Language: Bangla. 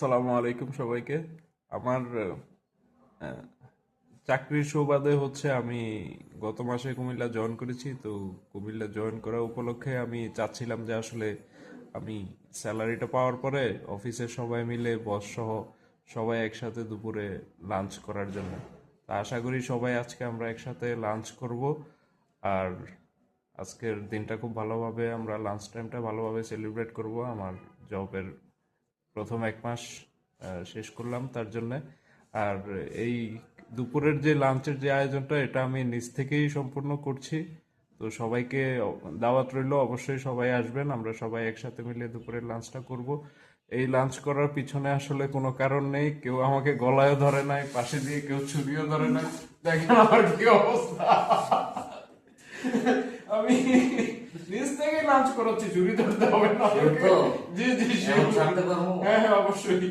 আসসালামু আলাইকুম সবাইকে। আমার আহ, চাকরির সুবাদে হচ্ছে আমি গত মাসে কুমিল্লা জয়েন করেছি। তো কুমিল্লা জয়েন করা উপলক্ষে আমি চাচ্ছিলাম যে আসলে আমি স্যালারিটা পাওয়ার পরে অফিসের সবাই মিলে বস সহ সবাই একসাথে দুপুরে লাঞ্চ করার জন্য। তা আশা করি সবাই আজকে আমরা একসাথে লাঞ্চ করব। আর আজকের দিনটা খুব ভালোভাবে আমরা লাঞ্চ টাইমটা ভালোভাবে সেলিব্রেট করব। আমার জবের প্রথম 1 মাস শেষ করলাম তার জন্যে। আর এই দুপুরের যে লাঞ্চের যে আয়োজনটা এটা আমি নিজ থেকেই সম্পূর্ণ করছি। তো সবাইকে দাওয়াত রইল, অবশ্যই সবাই আসবেন, আমরা সবাই একসাথে মিলে দুপুরের লাঞ্চটা করব। এই লাঞ্চ করার পিছনে আসলে কোনো কারণ নেই, কেউ আমাকে গলায়ও ধরে নাই, পাশে দিয়ে কেউ ছুরিও ধরে নাই। দেখেন আমার কি অবস্থা, আমি নিজ থেকে লাঞ্চ করাচ্ছি, চুরি ধরতে হবে না। জি জি, হ্যাঁ হ্যাঁ অবশ্যই।